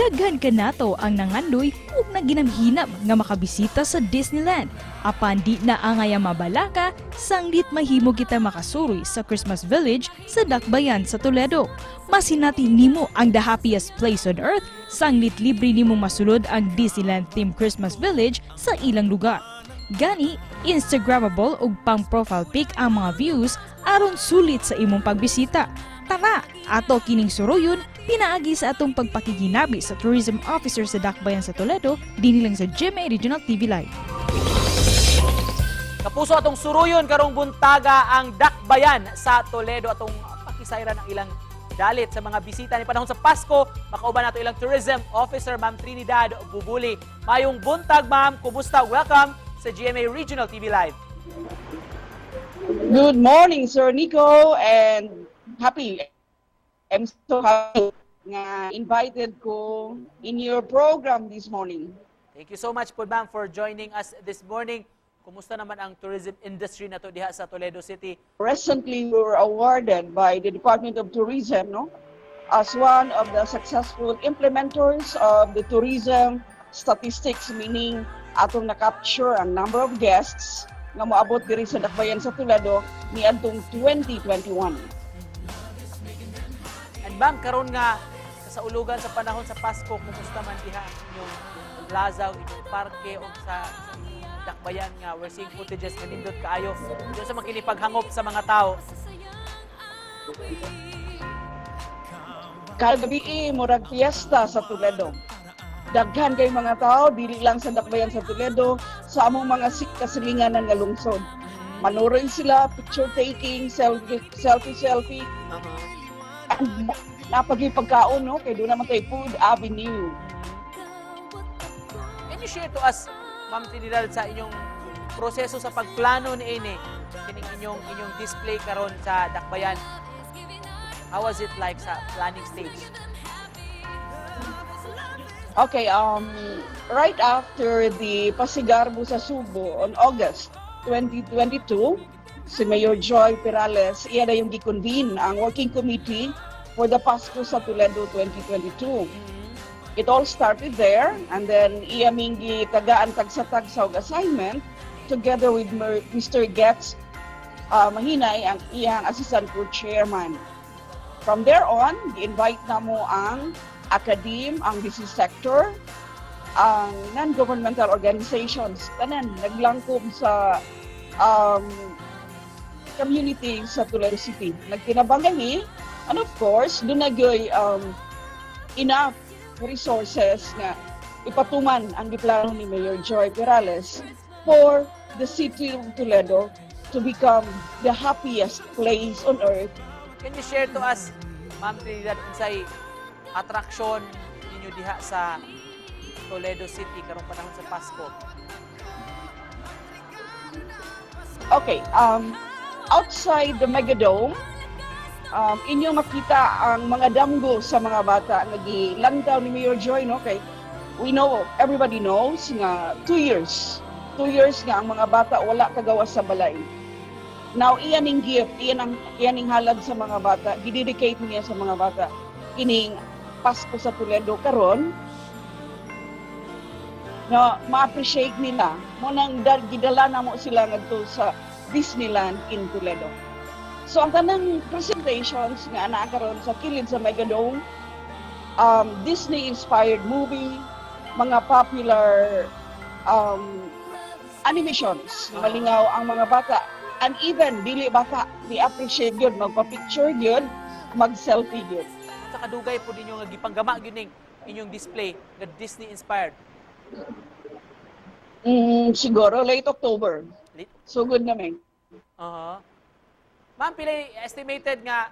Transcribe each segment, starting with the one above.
Daghan ka nato ang nangandoy ug naginamhinap nga makabisita sa Disneyland. Apan di na angaya mabalaka, sanglit mahimo kita makasuroy sa Christmas Village sa Dakbayan sa Toledo. Masinati nimo ang the happiest place on earth, sanglit libre nimo masulod ang Disneyland-themed Christmas Village sa ilang lugar. Gani, Instagrammable ug pang-profile pic ang mga views aron sulit sa imong pagbisita. Tara, ato kining suruyon, pinaagi sa atong pagpakiginabi sa Tourism Officer sa Dakbayan sa Toledo, dinilang sa GMA Regional TV Live. Kapuso atong suruyon karong buntaga ang Dakbayan sa Toledo, atong pakisayran ang ilang dalit sa mga bisita ni panahon sa Pasko. Makauban nato ilang Tourism Officer, Ma'am Trinidad Bubuli. Mayong buntag, Ma'am. Kumusta? Welcome sa GMA Regional TV Live. Good morning, Sir Nico, and happy. I'm so happy nga invited ko in your program this morning. Thank you so much po, ma'am, for joining us this morning. Kumusta naman ang tourism industry na to diha sa Toledo City? Recently, we were awarded by the Department of Tourism as one of the successful implementers of the tourism statistics, meaning atong na-capture ang number of guests nga moabot diri sa Dakbayan sa Toledo ni adtong 2021. And ma'am, karon nga sa ulugan sa panahon sa Pasko, kumusta man diha ang inyong plaza, inyong parke o sa inyong Dakbayan nga we're seeing footages nga nindot kaayo dito sa makinipaghangop sa mga tao. Kagabi murag fiesta sa Toledo. Daghan kay mga tao, dili lang sa Dakbayan sa Toledo, sa among mga kasilinganan nga lungsod. Manuroy sila, picture taking, selfie. And napagipagkaon, no? Kaya doon naman kay Food Avenue. Can you share to us, Ma'am Trinidad, sa inyong proseso sa pagplano ni ini, kining inyong display karon sa Dakbayan? How was it like sa planning stage? Okay, right after the Pasigarbo sa Subo on August 2022, si Mayor Joy Perales, iya na yung giconvene ang working committee for the Pasko Sa Toledo 2022. It all started there, and then iya mingi tagaan tagsatag sa assignment together with Mr. Getz Mahinay, ang iyang assistant co-chairman. From there on, gi-invite na mo ang academe, ang business sector, ang non-governmental organizations, tanan naglangkob sa community sa Toledo City. Nagtinabangan ni, and of course, doon nagyoy enough resources na ipatuman ang diplano ni Mayor Joy Perales for the city of Toledo to become the happiest place on earth. Can you share to us, Ma'am Trinidad, unsay attraction ninyo diha sa Toledo City karong panahon sa Pasko? Okay, outside the Megadome, inyo makita ang mga damgo sa mga bata nga gilantaw ni Mayor Joy, no? Okay, we know, everybody knows nga 2 years nga ang mga bata wala kagawas sa balay. Now, iyan ang gift, iyan ang halad sa mga bata, gidedicate niya sa mga bata. Kining Pasko sa Toledo karon na ma-appreciate nila mo nang gidala na mo sila ngadto sa Disneyland in Toledo. So ang tanang presentations nga ana karon sa kilid sa Megadome, Disney-inspired movie, mga popular animations, malingaw ang mga bata, and even dili bata, di-appreciate yun, magpa-picture yun, mag-selfie yun. Sa kadugay po ninyo nga gipanggama gyud ning inyong display nga Disney-inspired. Siguro late October. So good naman. Ma'am, pila estimated nga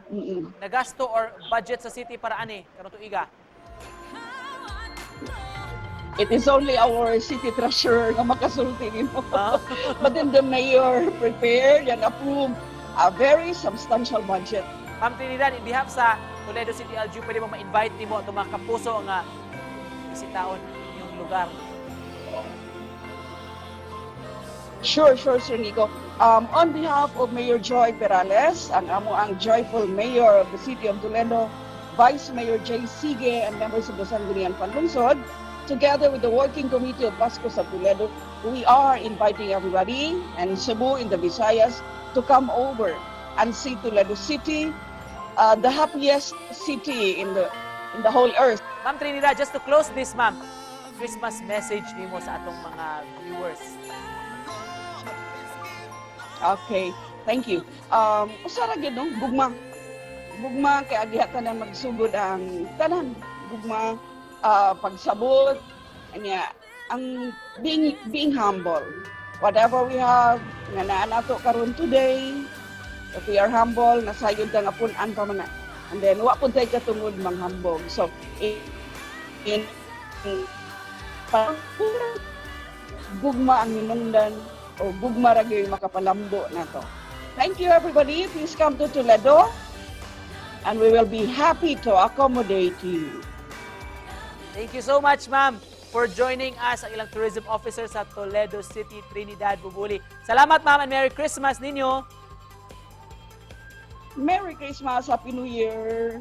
nagasto or budget sa city para ani karong tuiga? It is only our city treasurer nga makasulti nimo. But then the mayor prepared and approved a very substantial budget. Ma'am Trinidad, in behalf sa Toledo City LGU, pwede mo ma-invite nimo itong mga kapuso nga bisitaon yung lugar. Sure, Sir Nico. On behalf of Mayor Joy Perales, ang joyful mayor of the city of Toledo, Vice Mayor Jay Sige and members of the Sangguniang Panlungsod, together with the Working Committee of Pasko Sa Toledo, we are inviting everybody and Cebu in the Visayas to come over and see Toledo City, the happiest city in the whole earth. Ma'am Trinidad, just to close this, ma'am, Christmas message nimo sa atong mga viewers. Okay, thank you. Usara gyud no, gugma kay agihatan na magsugod ang tanan. Gugma, pagsabot, ang being humble. Whatever we have, nga naa nato karon today, if we are humble, nasayod na nga punan pa man na. And then, wa pun tayo katungod manghambog. So, gugma ang hinungdan, o gugma ra gyud makapalambo nato. Thank you everybody. Please come to Toledo and we will be happy to accommodate you. Thank you so much, ma'am, for joining us, ang ilang tourism officer sa Toledo City, Trinidad Bubuli. Salamat, ma'am, and Merry Christmas ninyo. Merry Christmas, Happy New Year.